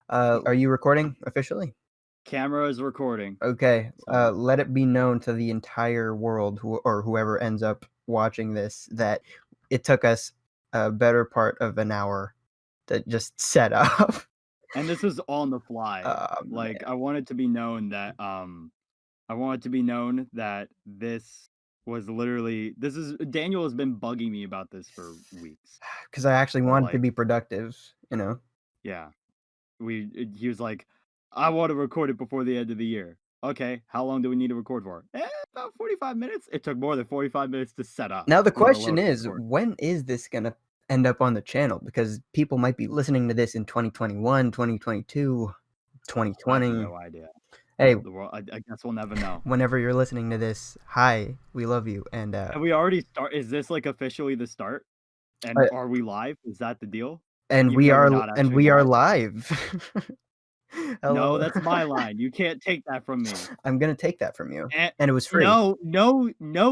Are you recording officially? Camera is recording. Okay. Let it be known to the entire world, or whoever ends up watching this, that it took us a better part of an hour to just set up. And this is on the fly. Man. I want it to be known that this was literally Daniel has been bugging me about this for weeks. Because I actually wanted to be productive, you know. Yeah. He was like, I want to record it before the end of the year. Okay, how long do we need to record for? About 45 minutes. It took more than 45 minutes to set up. Now the question is, when is this gonna end up on the channel? Because people might be listening to this in 2021, 2022, 2020. I have no idea. Hey, I guess we'll never know. Whenever you're listening to this, hi, we love you. And have we already start? Is this like officially the start? And are we live? Is that the deal? And we are live. No, that's my line. You can't take that from me. I'm gonna take that from you. And it was free. No,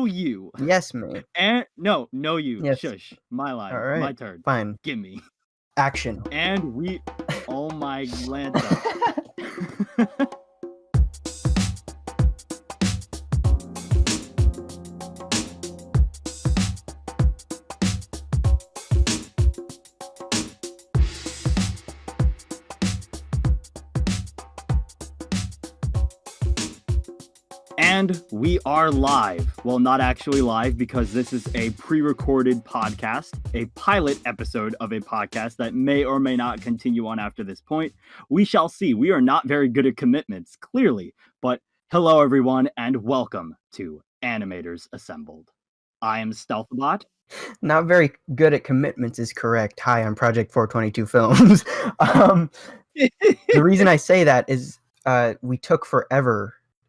you. Yes, me. And no, you. Yes. Shush. My line. All right. My turn. Fine. Give me. Action. And we. Oh my Lanta. And we are live. Well, not actually live, because this is a pre-recorded podcast, a pilot episode of a podcast that may or may not continue on after this point. We shall see. We are not very good at commitments, clearly. But hello, everyone, and welcome to Animators Assembled. I am Stealthabotte. Not very good at commitments is correct. Hi, I'm Project422 Films. The reason I say that is we took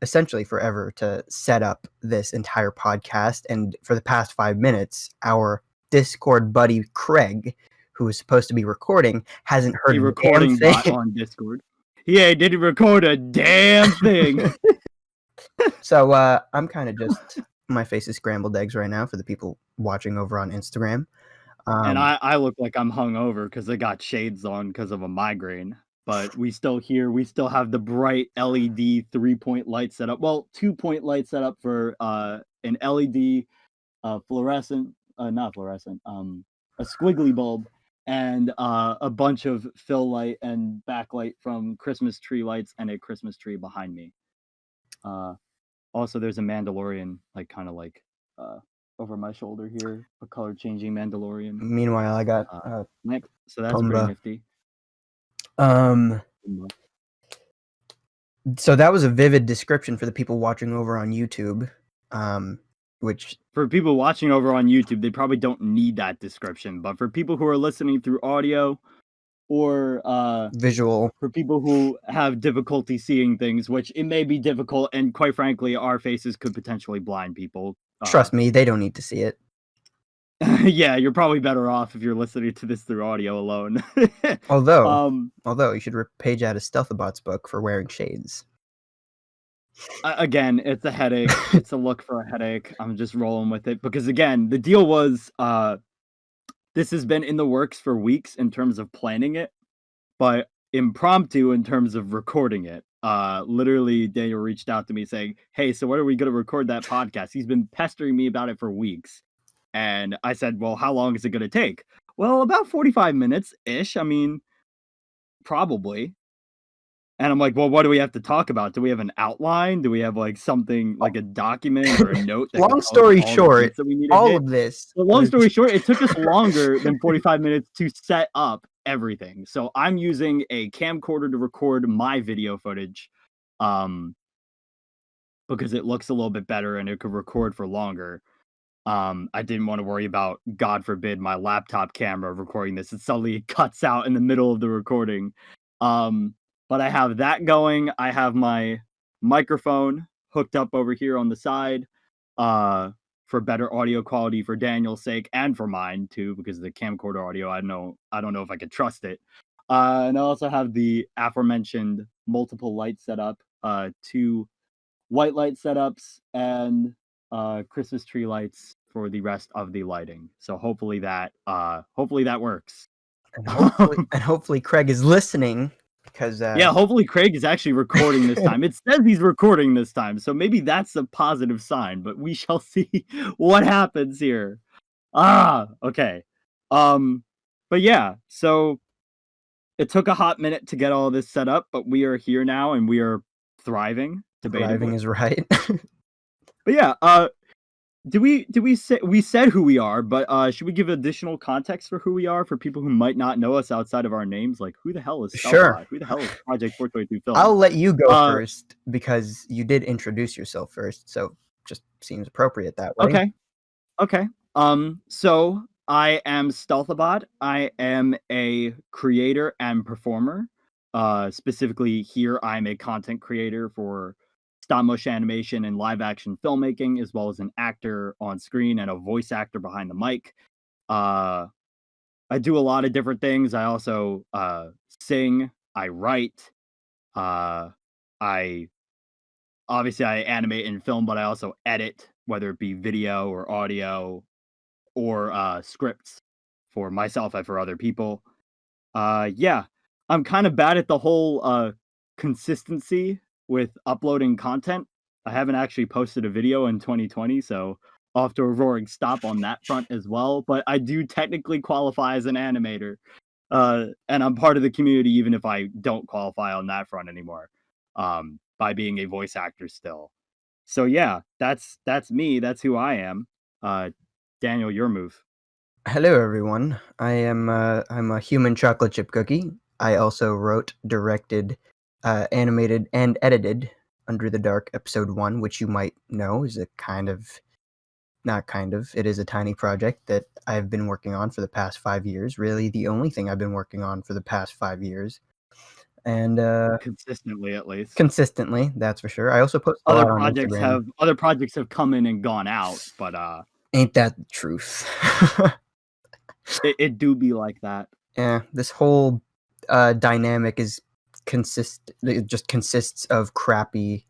essentially forever to set up this entire podcast, and for the past 5 minutes our Discord buddy Craig, who was supposed to be recording, hasn't heard a damn thing on Discord. Yeah, didn't record a damn thing. So I'm kind of just my face is scrambled eggs right now for the people watching over on Instagram. And I look like I'm hungover because I got shades on because of a migraine. But we still have the bright LED 3-point light set up. Well, 2-point light set up for an LED fluorescent, not fluorescent, a squiggly bulb, and a bunch of fill light and backlight from Christmas tree lights and a Christmas tree behind me. Also, there's a Mandalorian, over my shoulder here, a color changing Mandalorian. Meanwhile, I got so that's pretty nifty. So that was a vivid description for the people watching over on YouTube. Which for people watching over on YouTube, they probably don't need that description. But for people who are listening through audio or visual, for people who have difficulty seeing things, which it may be difficult, and quite frankly, our faces could potentially blind people. Trust me, they don't need to see it. Yeah, you're probably better off if you're listening to this through audio alone. Although you should rip a page out of Stealthabotte's book for wearing shades. Again, it's a headache. It's a look for a headache. I'm just rolling with it because, again, the deal was this has been in the works for weeks in terms of planning it, but impromptu in terms of recording it. Literally, Daniel reached out to me saying, "Hey, so when are we going to record that podcast?" He's been pestering me about it for weeks. And I said, well, how long is it going to take? Well, about 45 minutes-ish. I mean, probably. And I'm like, well, what do we have to talk about? Do we have an outline? Do we have something like a document or a note? Long story short, all of this. Well, long story short, it took us longer than 45 minutes to set up everything. So I'm using a camcorder to record my video footage because it looks a little bit better and it could record for longer. I didn't want to worry about, God forbid, my laptop camera recording this. It suddenly cuts out in the middle of the recording. But I have that going. I have my microphone hooked up over here on the side for better audio quality for Daniel's sake and for mine too, because the camcorder audio, I don't know if I could trust it. And I also have the aforementioned multiple lights set up, 2 white light setups and Christmas tree lights for the rest of the lighting. So hopefully that works. And hopefully Craig is listening because Yeah, hopefully Craig is actually recording this time. It says he's recording this time, so maybe that's a positive sign, but we shall see what happens here. Okay. But yeah, so it took a hot minute to get all this set up, but we are here now and we are thriving, thriving debatably. is right. But yeah, did we say we said who we are, but should we give additional context for who we are for people who might not know us outside of our names? Like, who the hell is Sure. Stealthabotte? Who the hell is Project 422 Films? I'll let you go first because you did introduce yourself first, so just seems appropriate that way. Okay. So I am Stealthabotte. I am a creator and performer. Specifically here, I'm a content creator for stop motion animation and live action filmmaking, as well as an actor on screen and a voice actor behind the mic. I do a lot of different things. I also sing, I write, I obviously I animate and film, but I also edit, whether it be video or audio or scripts for myself and for other people. Yeah, I'm kind of bad at the whole consistency with uploading content. I haven't actually posted a video in 2020, so off to a roaring stop on that front as well. But I do technically qualify as an animator, and I'm part of the community, even if I don't qualify on that front anymore, by being a voice actor still. So yeah, that's me. That's who I am. Daniel, your move. Hello, everyone. I'm a human chocolate chip cookie. I also wrote, directed, animated, and edited Under the Dark Episode 1, which you might know is a it is a tiny project that I've been working on for the past 5 years. Really, the only thing I've been working on for the past 5 years. And Consistently, at least. Consistently, that's for sure. I also post a lot on Instagram. Other projects have come in and gone out, but ain't that the truth? it do be like that. Yeah, this whole dynamic it just consists of crappy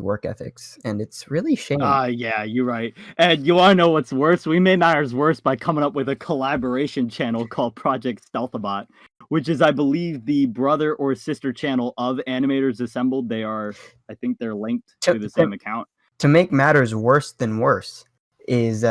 work ethics, and it's really shame. Yeah, you're right. And you want to know what's worse? We made matters worse by coming up with a collaboration channel called Project Stealthabotte, which is, I believe, the brother or sister channel of Animators Assembled. I think they're linked to the same account. To make matters worse than worse is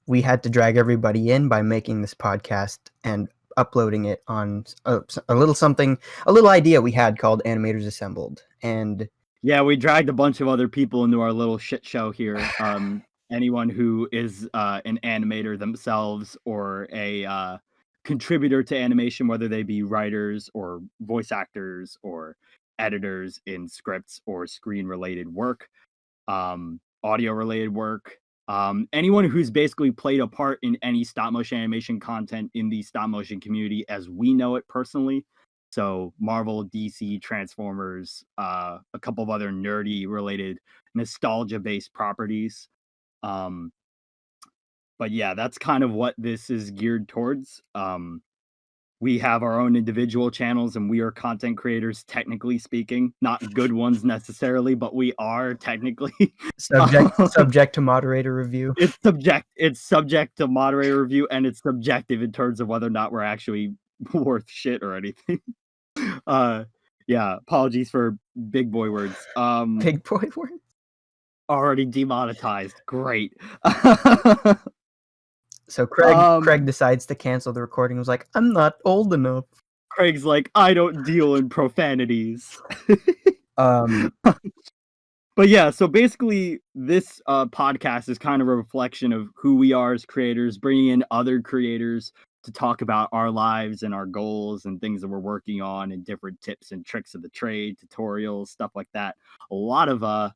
we had to drag everybody in by making this podcast and uploading it on a little idea we had called Animators Assembled. And yeah, we dragged a bunch of other people into our little shit show here. Anyone who is an animator themselves or a contributor to animation, whether they be writers or voice actors or editors in scripts or screen-related work, audio-related work, anyone who's basically played a part in any stop-motion animation content in the stop-motion community as we know it personally. So Marvel, DC, Transformers, a couple of other nerdy related nostalgia-based properties. But yeah, that's kind of what this is geared towards. We have our own individual channels and we are content creators, technically speaking, not good ones necessarily, but we are technically subject to moderator review. It's subject to moderator review, and it's subjective in terms of whether or not we're actually worth shit or anything. Yeah, apologies for big boy words. Big boy words? Already demonetized. Great. So Craig decides to cancel the recording. He was like, I'm not old enough. Craig's like, I don't deal in profanities. But yeah, so basically this podcast is kind of a reflection of who we are as creators, bringing in other creators to talk about our lives and our goals and things that we're working on and different tips and tricks of the trade, tutorials, stuff like that. A lot of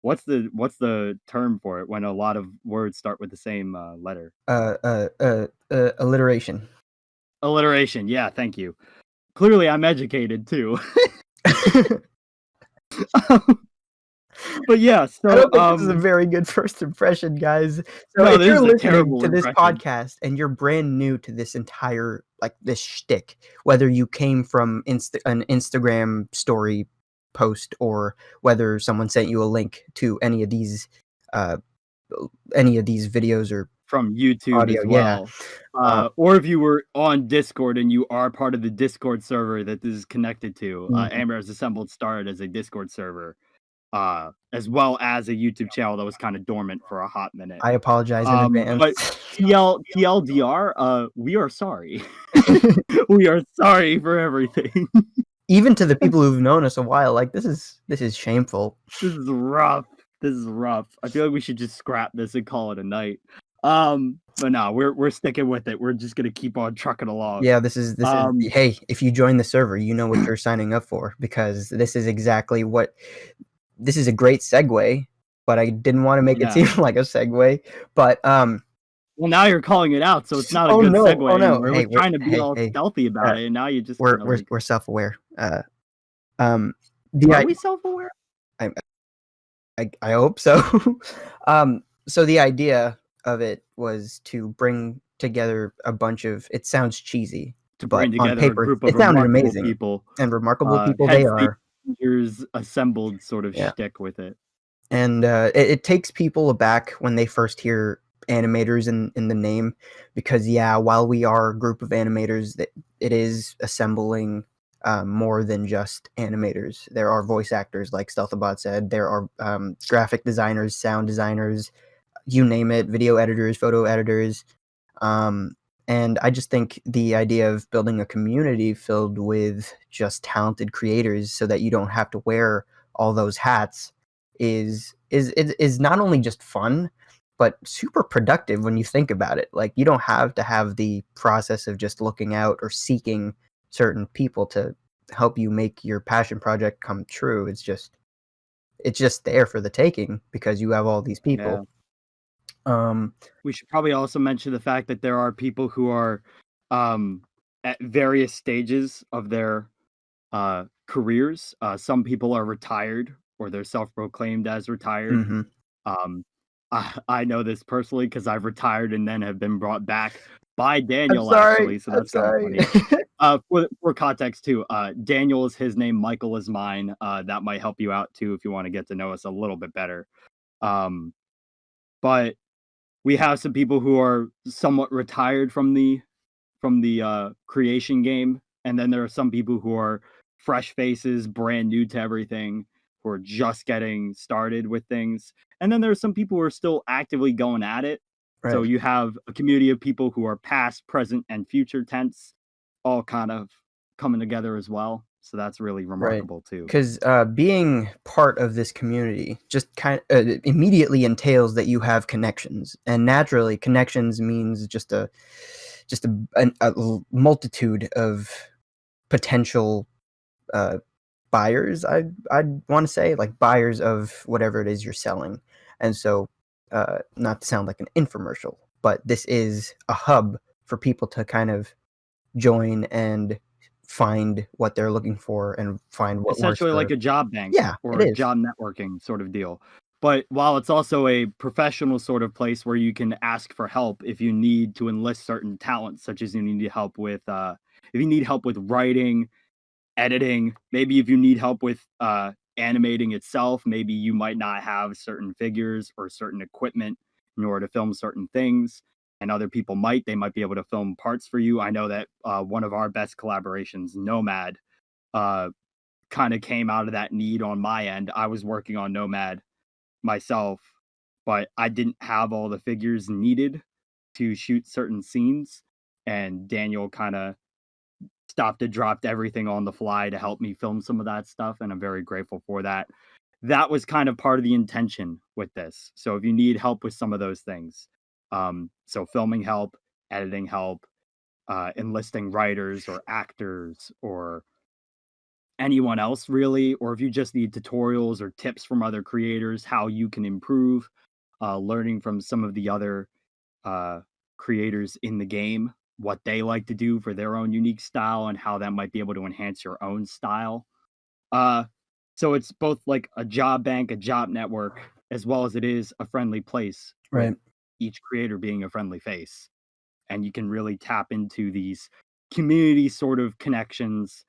what's the term for it when a lot of words start with the same letter? Alliteration. Alliteration. Yeah, thank you. Clearly I'm educated too. But yeah, so I don't think this is a very good first impression, guys. So no, if you're listening to this podcast and you're brand new to this entire this shtick, whether you came from an Instagram story post or whether someone sent you a link to any of these videos or from YouTube Audio, as yeah. well. Or if you were on Discord and you are part of the Discord server that this is connected to, Mhm. Animators Assembled started as a Discord server, as well as a YouTube channel that was kind of dormant for a hot minute. I apologize in advance. But TLDR, we are sorry. We are sorry for everything. Even to the people who've known us a while, like, this is shameful. This is rough. This is rough. I feel like we should just scrap this and call it a night. But no, we're sticking with it. We're just gonna keep on trucking along. Yeah, this is hey, if you join the server, you know what you're signing up for, because this is exactly what this is a great segue, but I didn't want to make it seem like a segue. But well, now you're calling it out, so it's not a oh good no, segue oh no. anymore. Hey, We're trying to be all stealthy about it, and now you just we're self-aware. Are we self-aware? I hope so. So the idea of it was to bring together a bunch of, it sounds cheesy, To bring but on together a paper group of it sounded remarkable amazing. people. And remarkable people hence they the are. Animators Assembled sort of Yeah. shtick with it. And it takes people aback when they first hear animators in the name, because while we are a group of animators, it is assembling more than just animators. There are voice actors, like Stealthabotte said. There are graphic designers, sound designers, you name it, video editors, photo editors. And I just think the idea of building a community filled with just talented creators, so that you don't have to wear all those hats, is not only just fun, but super productive when you think about it. Like, you don't have to have the process of just looking out or seeking certain people to help you make your passion project come true. It's just there for the taking, because you have all these people. We should probably also mention the fact that there are people who are at various stages of their careers. Some people are retired, or they're self-proclaimed as retired. Mm-hmm. I know this personally because I've retired and then have been brought back by Daniel, actually. So that's kind of funny. For context too, Daniel is his name, Michael is mine. That might help you out too if you want to get to know us a little bit better. But we have some people who are somewhat retired from the creation game, and then there are some people who are fresh faces, brand new to everything, who are just getting started with things. And then there are some people who are still actively going at it. Right. So you have a community of people who are past, present, and future tense, all kind of coming together as well. So that's really remarkable too. Because being part of this community just kind of immediately entails that you have connections, and naturally, connections means just a multitude of potential buyers. I'd want to say, like, buyers of whatever it is you're selling. And so, not to sound like an infomercial, but this is a hub for people to kind of join and find what they're looking for and find what essentially works like a job bank, or a job networking sort of deal. But while it's also a professional sort of place where you can ask for help if you need to enlist certain talents, such as you need help with if you need help with writing, editing, maybe if you need help with animating itself, maybe you might not have certain figures or certain equipment in order to film certain things, and other people might. They might be able to film parts for you. I know that one of our best collaborations, Nomad, kind of came out of that need on my end. I was working on Nomad myself, but I didn't have all the figures needed to shoot certain scenes, and Daniel kind of stopped and dropped everything on the fly to help me film some of that stuff, and I'm very grateful for that. That was kind of part of the intention with this. So if you need help with some of those things, so filming help, editing help, enlisting writers or actors or anyone else really, or if you just need tutorials or tips from other creators, how you can improve, learning from some of the other creators in the game, what they like to do for their own unique style and how that might be able to enhance your own style. So it's both like a job bank, a job network, as well as it is a friendly place, right? With each creator being a friendly face. And you can really tap into these community sort of connections,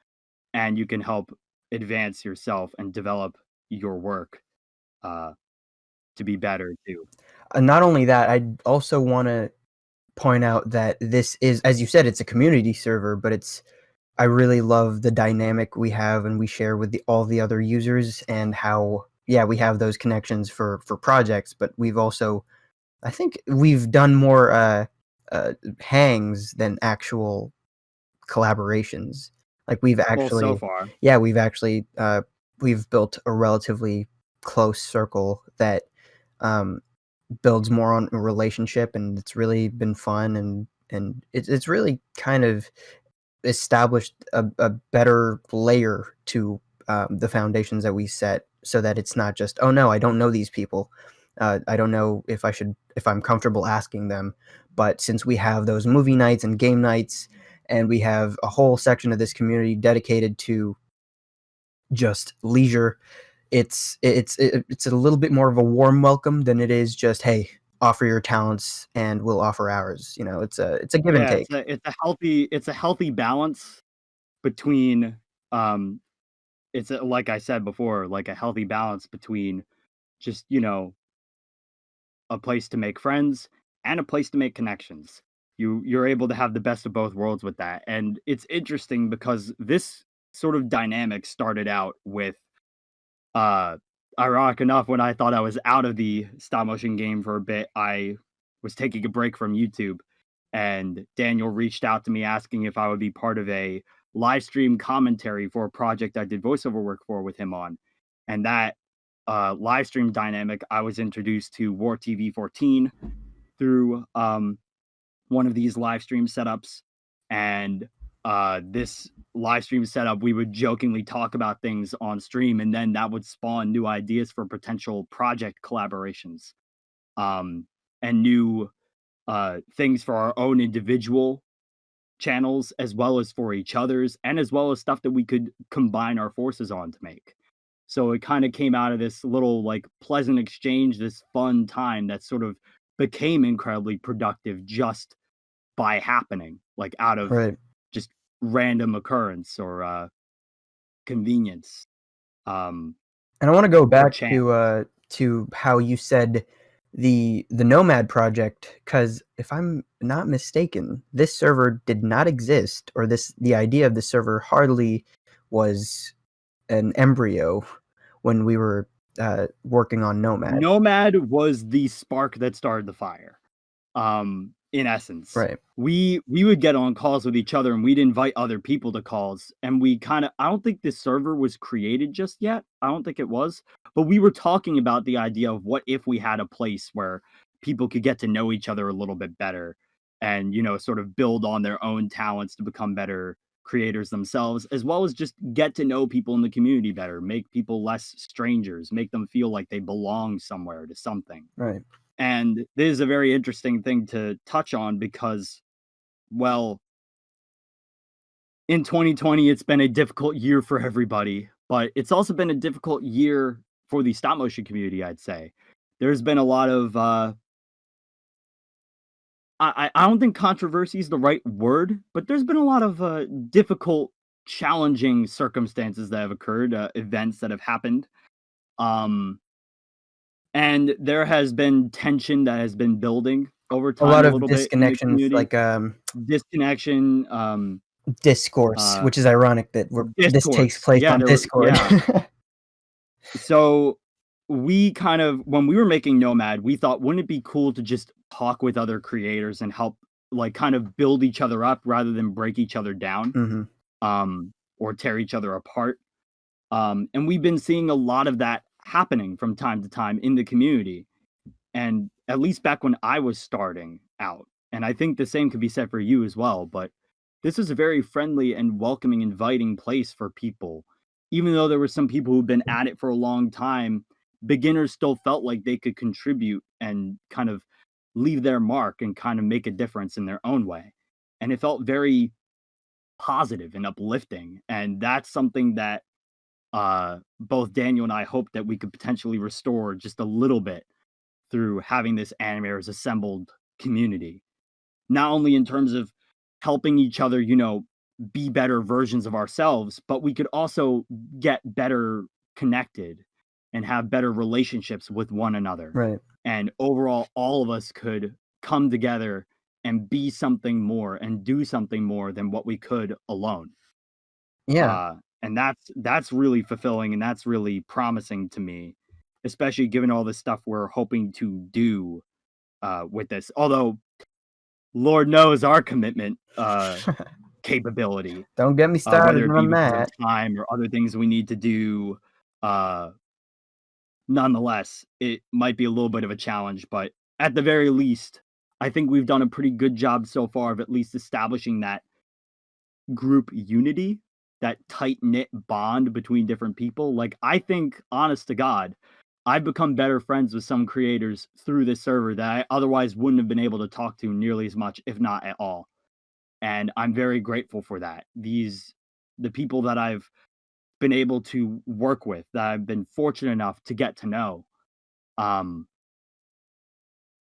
and you can help advance yourself and develop your work to be better too. not only that, I also want to point out that this is, as you said, it's a community server, but I really love the dynamic we have and we share with all the other users, and how, yeah, we have those connections for projects, but I think we've done more hangs than actual collaborations. Like Well, so far. we've built a relatively close circle that um, builds more on a relationship, and it's really been fun, and it's really kind of established a better layer to the foundations that we set, so that it's not just, oh no, I don't know these people. I don't know if I'm comfortable asking them. But since we have those movie nights and game nights, and we have a whole section of this community dedicated to just leisure, it's a little bit more of a warm welcome than it is just, hey, offer your talents and we'll offer ours. It's a give and Yeah, take. it's a healthy balance between, um like I said before, like a healthy balance between just, a place to make friends and a place to make connections. You're able to have the best of both worlds with that. And it's interesting because this sort of dynamic started out with, uh ironic enough, when I thought I was out of the stop motion game for a bit, I was taking a break from YouTube, and Daniel reached out to me asking if I would be part of a live stream commentary for a project I did voiceover work for with him on. And that live stream dynamic, I was introduced to War TV 14 through one of these live stream setups. And this live stream setup, we would jokingly talk about things on stream, and then that would spawn new ideas for potential project collaborations, and new things for our own individual channels, as well as for each other's, and as well as stuff that we could combine our forces on to make. So it kind of came out of this little like pleasant exchange, this fun time that sort of became incredibly productive just by happening, like out of Right. just random occurrence or convenience. And I want to go Or back chance. to how you said the Nomad project, because if I'm not mistaken, this server did not exist, or the idea of the server hardly was an embryo when we were working on Nomad. Nomad was the spark that started the fire. In essence, Right. we would get on calls with each other, and we'd invite other people to calls, and we kind of, I don't think this server was created just yet. I don't think it was, but we were talking about the idea of what if we had a place where people could get to know each other a little bit better, and sort of build on their own talents to become better creators themselves, as well as just get to know people in the community better, make people less strangers, make them feel like they belong somewhere to something. Right. And this is a very interesting thing to touch on because, well, in 2020, it's been a difficult year for everybody, but it's also been a difficult year for the stop motion community, I'd say. There's been a lot of, I don't think controversy is the right word, but there's been a lot of difficult, challenging circumstances that have occurred, events that have happened. And there has been tension that has been building over A lot time a of little bit in the disconnections, community. like Disconnection, discourse, which is ironic that this takes discourse. place Yeah, on Discord. So we kind of, when we were making Nomad, we thought, wouldn't it be cool to just talk with other creators and help, like, kind of build each other up rather than break each other down, Mhm. or tear each other apart. And we've been seeing a lot of that happening from time to time in the community. And at least back when I was starting out, and I think the same could be said for you as well, but this is a very friendly and welcoming, inviting place for people. Even though there were some people who've been at it for a long time, beginners still felt like they could contribute and kind of leave their mark and kind of make a difference in their own way. And it felt very positive and uplifting. And that's something that both Daniel and I hope that we could potentially restore just a little bit through having this Animators Assembled community. Not only in terms of helping each other, be better versions of ourselves, but we could also get better connected and have better relationships with one another. Right. and overall all of us could come together and be something more and do something more than what we could alone. Yeah. And that's really fulfilling, and that's really promising to me, especially given all the stuff we're hoping to do with this. Although Lord knows our commitment capability, Don't get me whether started it be on because of that. time or other things we need to do. Nonetheless, it might be a little bit of a challenge, but at the very least, I think we've done a pretty good job so far of at least establishing that group unity, that tight knit bond between different people. Like, I think, honest to God, I've become better friends with some creators through this server that I otherwise wouldn't have been able to talk to nearly as much, if not at all. And I'm very grateful for that. The people that I've been able to work with, that I've been fortunate enough to get to know, um,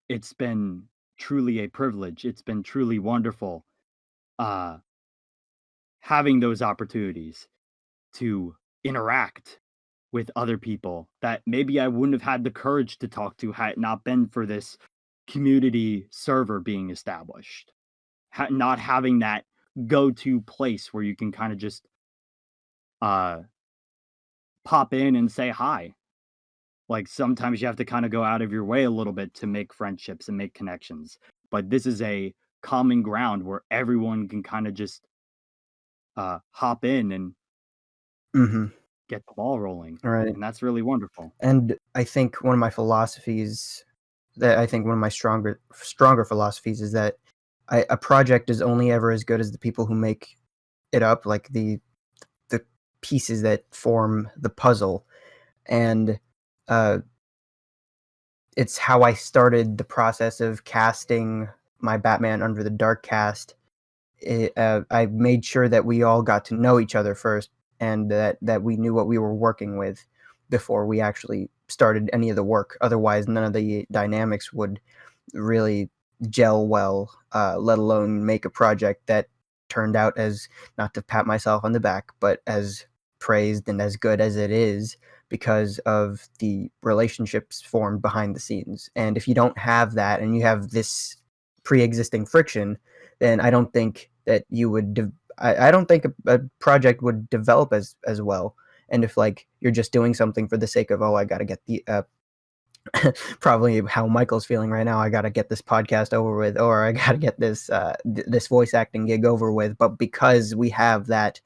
it's been truly a privilege. It's been truly wonderful uh, having those opportunities to interact with other people that maybe I wouldn't have had the courage to talk to had it not been for this community server being established. Not having that go-to place where you can kind of just uh, pop in and say hi. Like, sometimes you have to kind of go out of your way a little bit to make friendships and make connections. But this is a common ground where everyone can kind of just hop in and Mhm. get the ball rolling. Right. And that's really wonderful. And I think one of my philosophies that I think one of my stronger philosophies is that a project is only ever as good as the people who make it up, like the pieces that form the puzzle. And uh, it's how I started the process of casting my Batman Under the Dark cast. I made sure that we all got to know each other first, and that we knew what we were working with before we actually started any of the work. Otherwise, none of the dynamics would really gel well, let alone make a project that turned out as, not to pat myself on the back, but as praised and as good as it is because of the relationships formed behind the scenes. And if you don't have that and you have this pre-existing friction, then I don't think that you would I don't think a project would develop as well. And if, like, you're just doing something for the sake of, oh, I got to get the probably how Michael's feeling right now, I got to get this podcast over with, or I got to get this this voice acting gig over with, but because we have that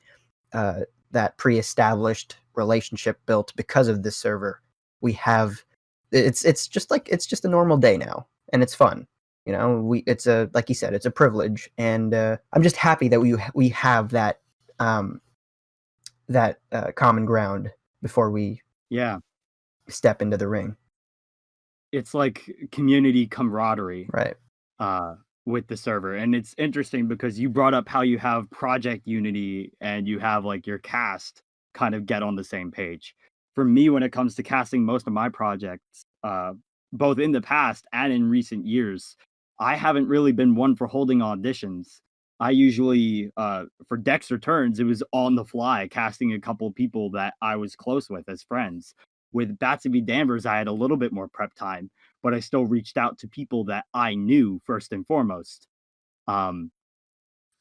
that pre-established relationship built because of this server, we have it's just a normal day now, and it's fun. You know, it's a, like you said, it's a privilege, and I'm just happy that we have that common ground before we Yeah. step into the ring. It's like community camaraderie Right. with the server. And it's interesting because you brought up how you have project unity and you have like your cast kind of get on the same page. For me, when it comes to casting most of my projects, both in the past and in recent years, I haven't really been one for holding auditions. I usually, for Dex Returns, it was on the fly, casting a couple of people that I was close with as friends. With Batsy v. Danvers, I had a little bit more prep time, but I still reached out to people that I knew first and foremost.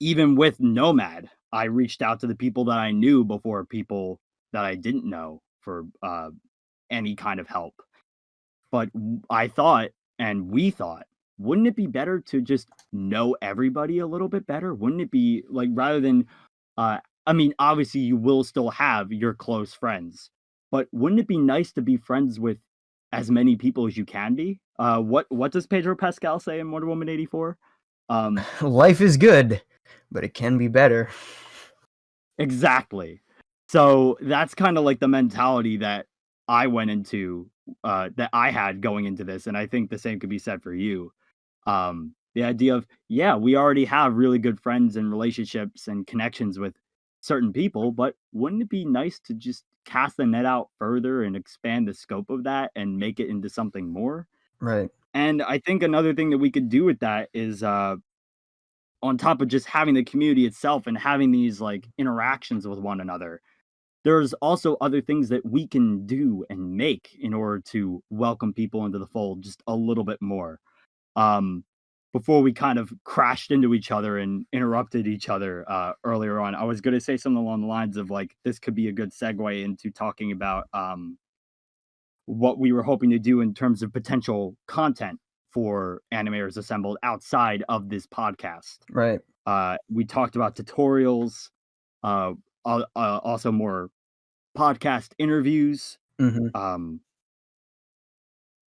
Even with Nomad, I reached out to the people that I knew before people that I didn't know for any kind of help. But I thought, and we thought, wouldn't it be better to just know everybody a little bit better? Wouldn't it be like, rather than, I mean, obviously you will still have your close friends, but wouldn't it be nice to be friends with as many people as you can be? What does Pedro Pascal say in Wonder Woman 84? Life is good, but it can be better. Exactly. So that's kind of like the mentality that I went into, that I had going into this, and I think the same could be said for you. The idea of, yeah, we already have really good friends and relationships and connections with certain people, but wouldn't it be nice to just cast the net out further and expand the scope of that and make it into something more? Right. And I think another thing that we could do with that is, on top of just having the community itself and having these like interactions with one another, there's also other things that we can do and make in order to welcome people into the fold just a little bit more. Before we kind of crashed into each other and interrupted each other earlier on, I was going to say something along the lines of like, this could be a good segue into talking about what we were hoping to do in terms of potential content for Animators Assembled outside of this podcast. Right. We talked about tutorials, also more podcast interviews,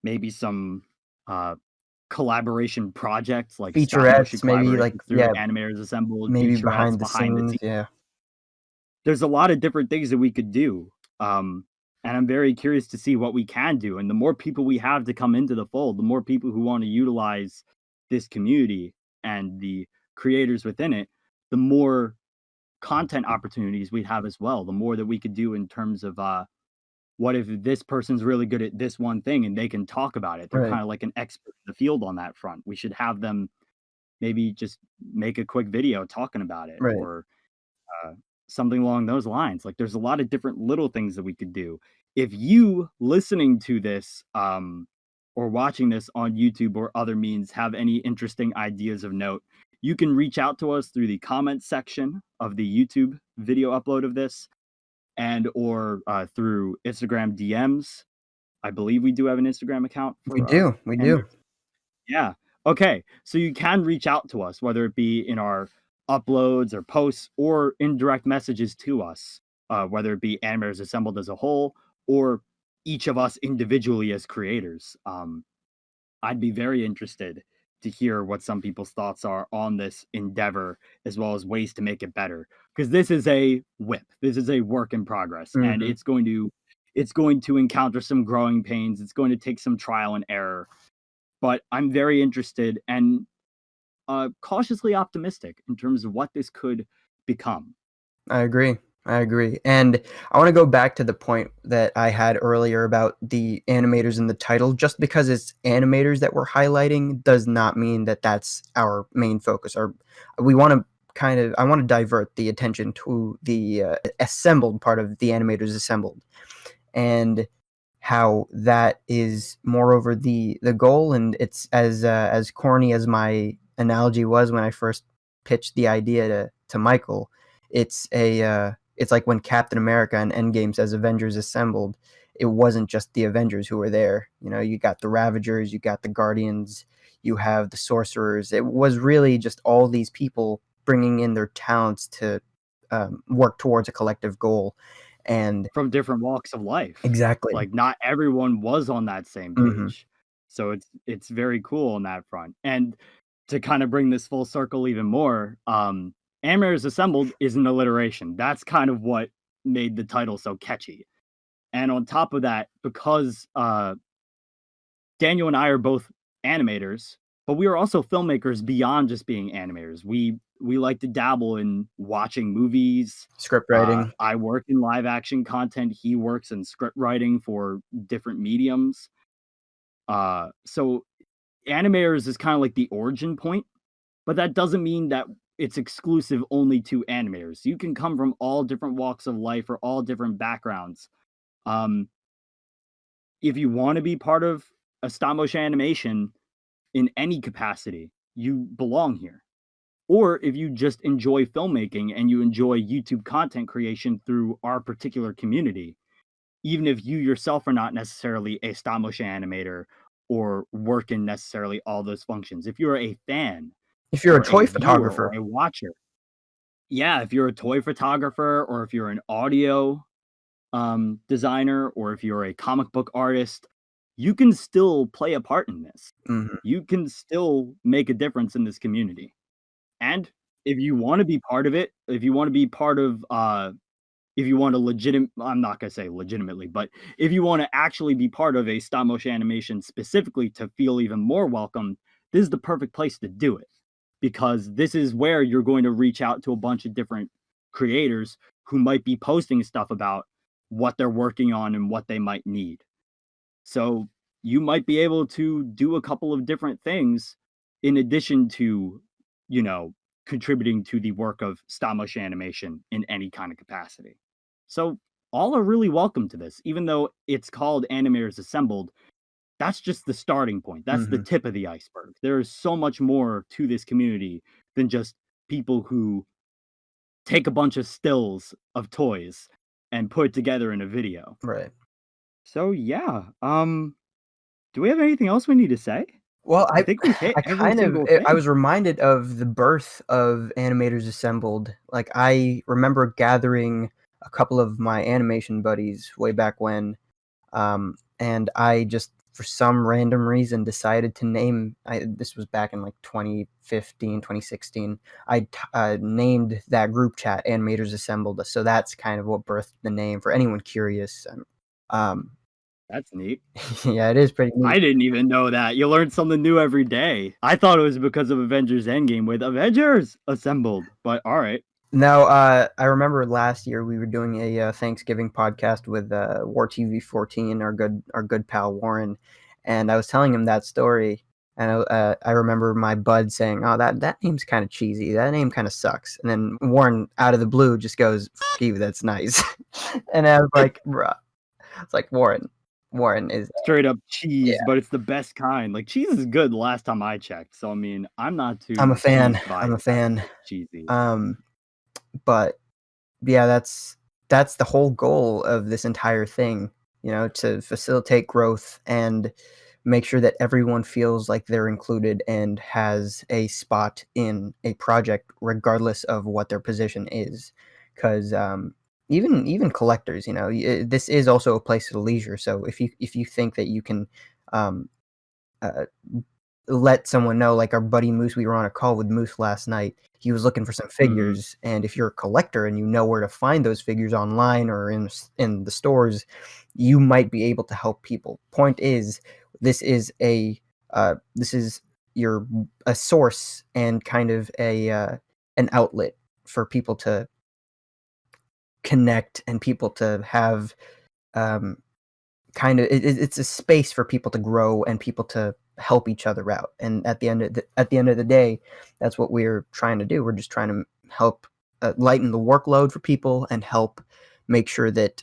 maybe some collaboration projects like featurettes, maybe like through Animators Assembled, maybe behind the scenes. Yeah, there's a lot of different things that we could do, and I'm very curious to see what we can do. And the more people we have to come into the fold, the more people who want to utilize this community and the creators within it, the more content opportunities we'd have as well. The more that we could do in terms of what if this person's really good at this one thing and they can talk about it? They're kind of like an expert in the field on that front. We should have them maybe just make a quick video talking about it, or something along those lines. Like, there's a lot of different little things that we could do. If you listening to this or watching this on YouTube or other means have any interesting ideas of note, you can reach out to us through the comments section of the YouTube video upload of this, and or through Instagram DMs. I believe we do have an Instagram account. We do. Yeah. Okay. So you can reach out to us, whether it be in our uploads or posts or indirect messages to us, whether it be Animators Assembled as a whole or each of us individually as creators. I'd be very interested to hear what some people's thoughts are on this endeavor, as well as ways to make it better. Because this is a whip. This is a work in progress, and it's going to encounter some growing pains. It's going to take some trial and error. But I'm very interested and cautiously optimistic in terms of what this could become. I agree. And I want to go back to the point that I had earlier about the animators in the title. Just because it's animators that we're highlighting does not mean that that's our main focus. I want to divert the attention to the assembled part of the Animators Assembled, and how that is moreover the goal. And it's as corny as my analogy was when I first pitched the idea to Michael. It's like when Captain America in Endgame says Avengers Assembled. It wasn't just the Avengers who were there. You know, you got the Ravagers, you got the Guardians, you have the Sorcerers. It was really just all these people bringing in their talents to work towards a collective goal. And from different walks of life. Exactly. Like, not everyone was on that same page. So it's very cool on that front. And to kind of bring this full circle even more, Animators Assembled is an alliteration. That's kind of what made the title so catchy. And on top of that, because Daniel and I are both animators, but we are also filmmakers beyond just being animators. We like to dabble in watching movies, script writing. I work in live action content. He works in script writing for different mediums. So animators is kind of like the origin point, but that doesn't mean that it's exclusive only to animators. You can come from all different walks of life or all different backgrounds. If you want to be part of a stop motion animation in any capacity, you belong here. Or if you just enjoy filmmaking and you enjoy YouTube content creation through our particular community, even if you yourself are not necessarily a stop motion animator or work in necessarily all those functions, if you're a fan, if you're a toy photographer, or a watcher, if you're a toy photographer, or if you're an audio designer, or if you're a comic book artist, you can still play a part in this. You can still make a difference in this community. And if you want to be part of it, if you want to I'm not going to say legitimately, but if you want to actually be part of a stop motion animation specifically to feel even more welcome, this is the perfect place to do it. Because this is where you're going to reach out to a bunch of different creators who might be posting stuff about what they're working on and what they might need. So you might be able to do a couple of different things in addition to, contributing to the work of stop motion animation in any kind of capacity. So all are really welcome to this, even though it's called Animators Assembled. That's just the starting point. That's the tip of the iceberg. There is so much more to this community than just people who take a bunch of stills of toys and put it together in a video. Right. So yeah, do we have anything else we need to say? Well, I think we've hit every single thing. I was reminded of the birth of Animators Assembled. Like, I remember gathering a couple of my animation buddies way back when, and I just, for some random reason, decided to name, this was back in like 2015, 2016, I named that group chat Animators Assembled. So that's kind of what birthed the name, for anyone curious. That's neat. Yeah, it is pretty neat. I didn't even know that. You learn something new every day. I thought it was because of Avengers Endgame with Avengers Assembled, but all right. No, I remember last year we were doing a Thanksgiving podcast with War TV 14, our good pal Warren, and I was telling him that story, and I remember my bud saying, "Oh, that name's kind of cheesy. That name kind of sucks." And then Warren, out of the blue, just goes, "F you, that's nice." And I was like, "Bruh," it's like Warren is straight up cheese, yeah. but it's the best kind. Like, cheese is good last time I checked. So I mean, I'm not too I'm a fan. cheesed by I'm a fan. cheesy. But yeah, that's the whole goal of this entire thing, to facilitate growth and make sure that everyone feels like they're included and has a spot in a project, regardless of what their position is. Because even collectors, this is also a place of leisure. So if you think that you can um, uh, let someone know, like our buddy Moose, we were on a call with Moose last night. He was looking for some figures, and if you're a collector and you know where to find those figures online or in the stores, you might be able to help people. Point is, this is a source and kind of an outlet for people to connect and people to have it's a space for people to grow and people to help each other out. And at the end of the day, that's what we're trying to do. We're just trying to help lighten the workload for people and help make sure that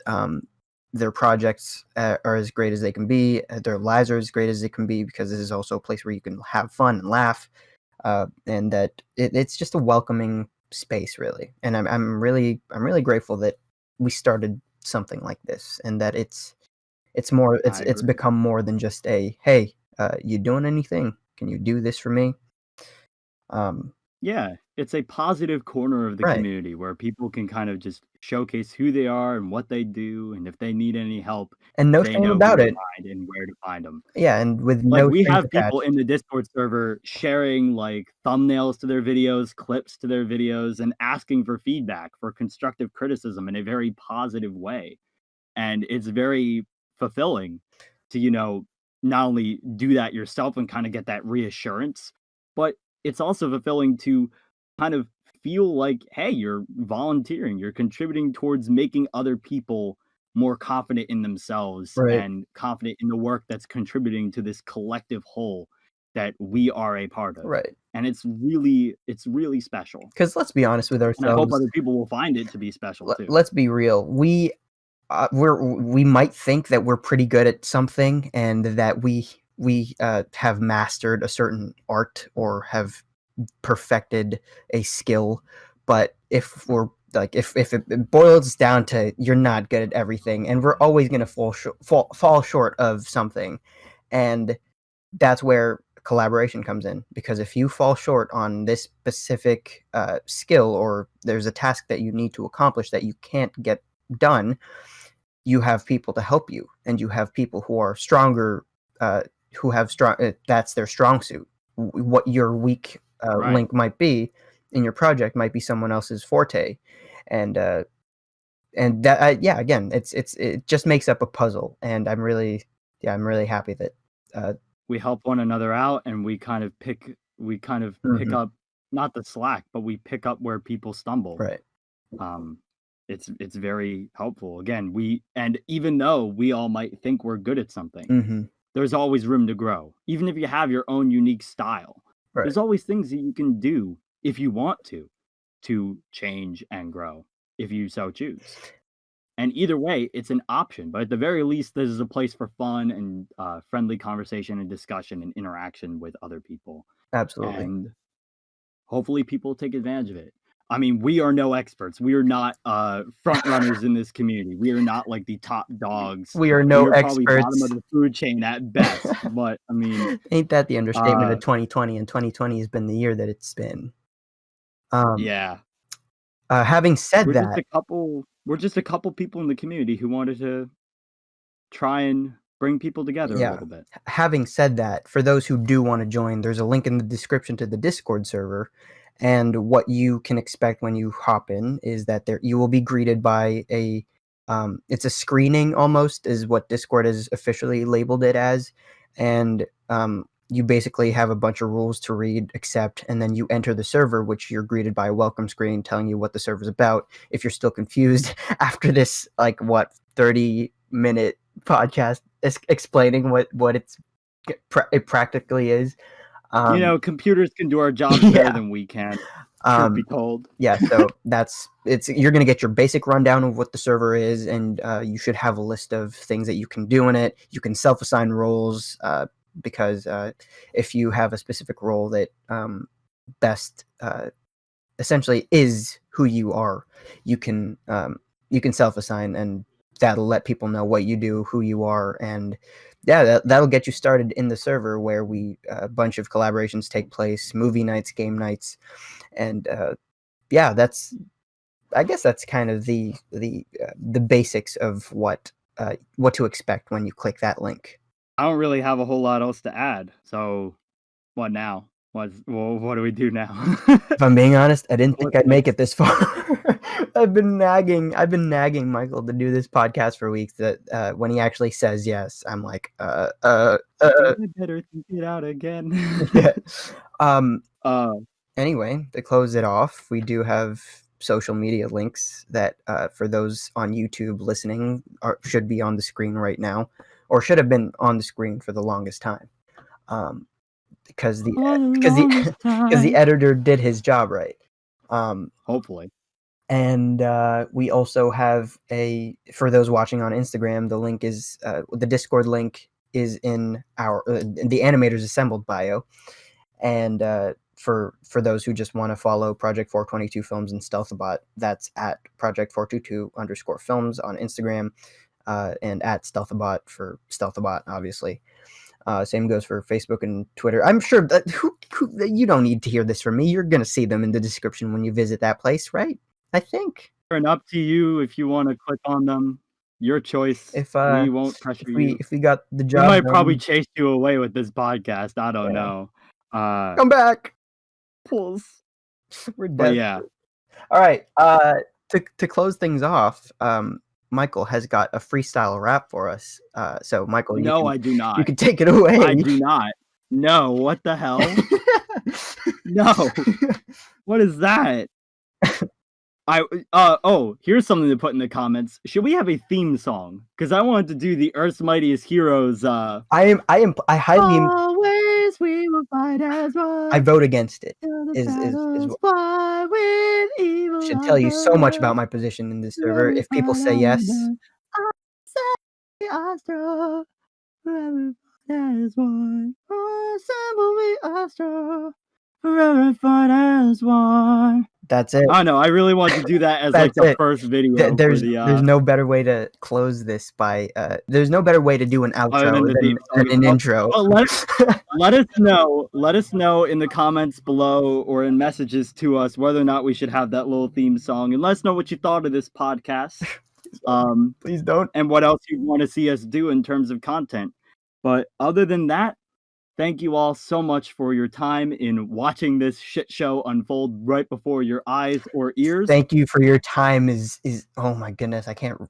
their projects are as great as they can be, their lives are as great as they can be, because this is also a place where you can have fun and laugh, and that it's just a welcoming space, really. And I'm really grateful that we started something like this, and that it's become more than just a, hey, you doing anything? Can you do this for me? Yeah, it's a positive corner of the Right. community where people can kind of just showcase who they are and what they do, and if they need any help, And no they shame know about who to it. find and where to find them. Yeah, and with Like, no we strings have people attached. in the Discord server sharing, like, thumbnails to their videos, clips to their videos, and asking for feedback, for constructive criticism in a very positive way. And it's very fulfilling to, not only do that yourself and kind of get that reassurance, but it's also fulfilling to kind of feel like, hey, you're volunteering, you're contributing towards making other people more confident in themselves Right. and confident in the work that's contributing to this collective whole that we are a part of. Right. And it's really special. Because let's be honest with And I hope ourselves. other people will find it to be special too. Let's be real. We might think that we're pretty good at something and that we have mastered a certain art or have perfected a skill, but if we're like, if it boils down to you're not good at everything, and we're always going to fall short of something, and that's where collaboration comes in. Because if you fall short on this specific skill, or there's a task that you need to accomplish that you can't get done, you have people to help you, and you have people who are stronger, who have strong, that's their strong suit. What your weak Right. link might be in your project might be someone else's forte, and that again, it just makes up a puzzle, and I'm really happy that we help one another out, and we kind of pick up not the slack, but we pick up where people stumble. Right. It's very helpful. Again, and even though we all might think we're good at something, there's always room to grow. Even if you have your own unique style, Right. there's always things that you can do if you want to change and grow, if you so choose. And either way, it's an option. But at the very least, this is a place for fun and friendly conversation and discussion and interaction with other people. Absolutely. And hopefully people take advantage of it. I mean, we are no experts. We are not front runners in this community. We are not like the top dogs. We are no probably bottom experts. of the food chain at best. But I mean, Ain't that the understatement of 2020? And 2020 has been the year that it's been. Yeah. Having said that, we're just a couple people in the community who wanted to try and bring people together a little bit. Having said that, for those who do want to join, there's a link in the description to the Discord server. And what you can expect when you hop in is that you will be greeted by it's a screening almost, is what Discord has officially labeled it as. And you basically have a bunch of rules to read, accept, and then you enter the server, which you're greeted by a welcome screen telling you what the server's about. If you're still confused after this, 30-minute podcast explaining what it practically is. Computers can do our jobs better than we can. Truth be told. Yeah, so you're gonna get your basic rundown of what the server is, and you should have a list of things that you can do in it. You can self-assign roles, because if you have a specific role that best essentially is who you are, you can self-assign, and that'll let people know what you do, who you are, and that'll get you started in the server, where a bunch of collaborations take place, movie nights, game nights, and I guess that's kind of the basics of what to expect when you click that link. I don't really have a whole lot else to add. So, what now? What do we do now? If I'm being honest, I didn't think I'd make it this far. I've been nagging Michael to do this podcast for weeks. That when he actually says yes, I'm like, I better think it out again. Yeah. Anyway, to close it off, we do have social media links that for those on YouTube listening should be on the screen right now, or should have been on the screen for the longest time. Because the editor did his job right. Hopefully. And we also have for those watching on Instagram, the link is the Discord link is in the Animators Assembled bio. And for those who just want to follow Project422 Films and Stealthabotte, that's at Project422_films on Instagram, and at Stealthabotte for Stealthabotte, obviously. Same goes for Facebook and Twitter. I'm sure that you don't need to hear this from me. You're going to see them in the description when you visit that place, right? I think. And up to you if you want to click on them. Your choice. If we won't pressure you. If we got the job, we might probably chase you away with this podcast. I don't know. Come back. Pulls. We're dead. But yeah. All right. To close things off, Michael has got a freestyle rap for us. So Michael, I do not. You can take it away. I do not. No, what the hell? No. What is that? Here's something to put in the comments. Should we have a theme song? Because I wanted to do the Earth's Mightiest Heroes. I highly. Always we will fight as one. I vote against it. Should tell you so much about my position in this server. If people say yes, as one. Assemble we are strong. Forever fight as one. That's it. I know. I really want to do that as like the first video. There's no better way to close this by. There's no better way to do an outro than an intro. Well, let us know. Let us know in the comments below or in messages to us whether or not we should have that little theme song, and let us know what you thought of this podcast. Please don't. And what else you want to see us do in terms of content. But other than that, thank you all so much for your time in watching this shit show unfold right before your eyes or ears. Thank you for your time. Is oh my goodness, I can't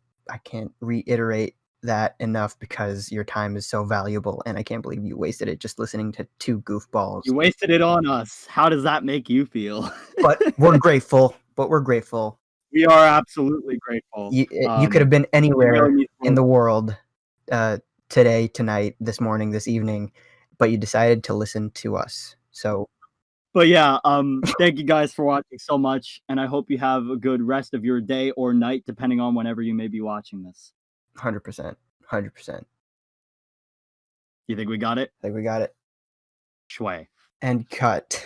reiterate that enough, because your time is so valuable, and I can't believe you wasted it just listening to two goofballs. You wasted it on us. How does that make you feel? But we're grateful. We are absolutely grateful. You could have been anywhere in the world today, tonight, this morning, this evening, but you decided to listen to us. So But yeah, thank you guys for watching so much, and I hope you have a good rest of your day or night, depending on whenever you may be watching this. 100%. 100%. You think we got it? I think we got it. Shway. And cut.